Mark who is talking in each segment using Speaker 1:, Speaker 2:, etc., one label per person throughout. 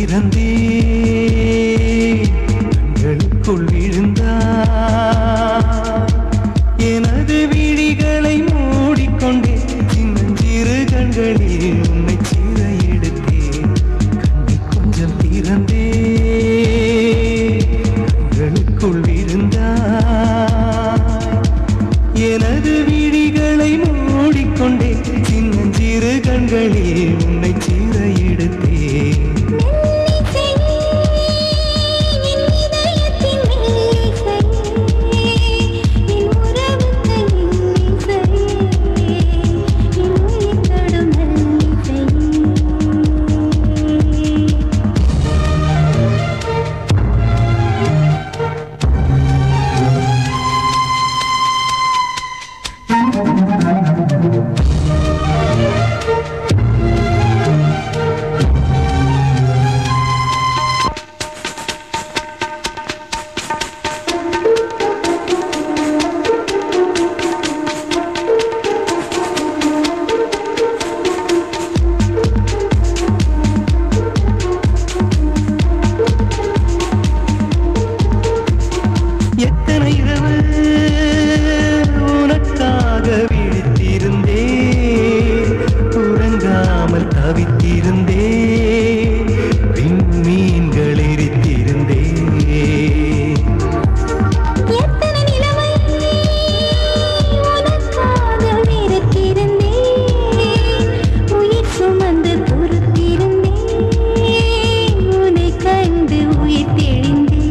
Speaker 1: திறந்தே கண்களுக்குள் விழுந்தா எனது விழிகளை மூடிக்கொண்டே சின்னஞ்சிறு கண்களில் உன்னை சீர எடுத்தேன் கண்ணை கொஞ்சம் திறந்தே கண்களுக்குள் விழுந்தா எனது விழிகளை மூடிக்கொண்டே சின்னஞ்சிறு கண்களில் உன்னை சீர எடுத்தேன் எத்தனை இரவு உனக்காக விழித்திருந்தே உறங்காமல் தவித்திருந்தே விண்மீன்கள் எரித்திருந்தே
Speaker 2: எத்தனை நிலவை உனக்காக வெறுத்திருந்தே உயிர் சுமந்து பொறுத்திருந்தே உன்னை கண்டு உயிர் தெளிந்தே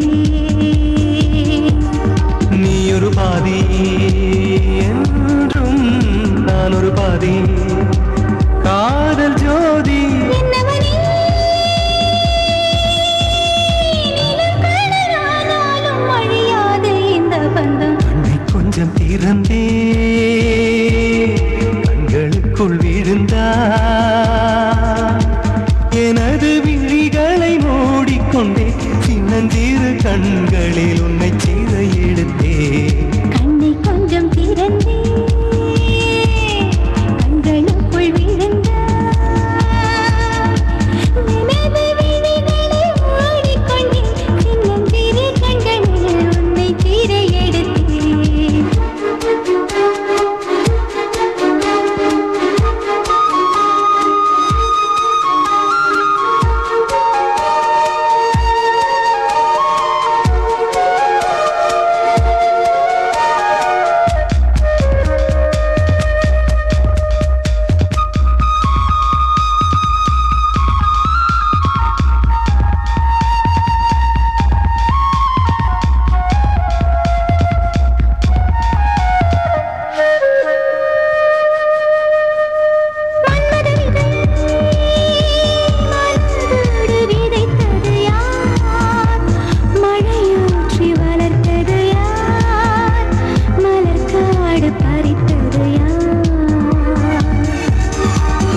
Speaker 1: நீ ஒரு பாதி என்றும் நான் ஒரு பாதி காதல் ஜோதி
Speaker 2: என்னவனே நிலக்கடலானாலும் அழியாது இந்த பந்தம்
Speaker 1: கண்ணை கொஞ்சம் திறந்தே கண்களுக்குள் விழுந்தா எனது விழிகளை மூடிக்கொண்டே சின்னஞ்சிறு கண்களில் உன்னை சீர எடுத்தேன்
Speaker 2: கண்ணை கொஞ்சம் திறந்தே கண்களுக்குள் விழுந்தாய் எனது விழிகளை மூடிக்கொண்டே சின்னஞ்சிறு கண்களில் உன்னை சீர எடுத்தேன்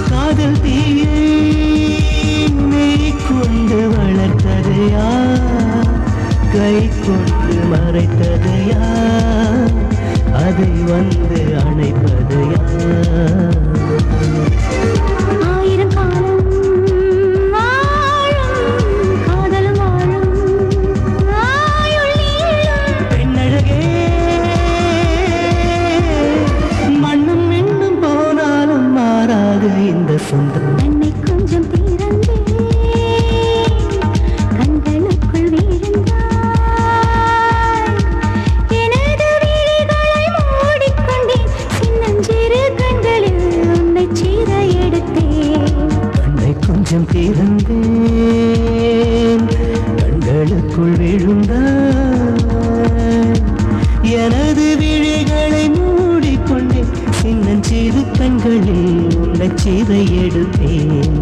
Speaker 1: காதல் தீயை நெய் கொண்டு வளர்த்தது யார் கை கொண்டு மறைத்தது யார் அதை வந்து அணைப்பது யார்
Speaker 2: ஆயிரம் காலம் வாழும் காதலும் வாழும் ஆயுள் நீளும்
Speaker 1: பெண்ணழகே மண்ணும் மின்னும் போனாலும் மாறாது இந்த சொந்தம்
Speaker 2: கண்ணை கொஞ்சம் திறந்தே கண்களுக்குள் விழுந்தாய் எனது விழிகளை மூடிக்கொண்டே சின்னஞ்சிறு கண்களில் உன்னை சீர எடுத்தேன்
Speaker 1: கண்ணை கொஞ்சம் திறந்தேன் கண்களுக்குள் விழுந்தாய் எனது விழிகளை மூடிக்கொண்டே சின்னஞ்சிறு கண்களில் உன்னை சீர எடுத்தேன்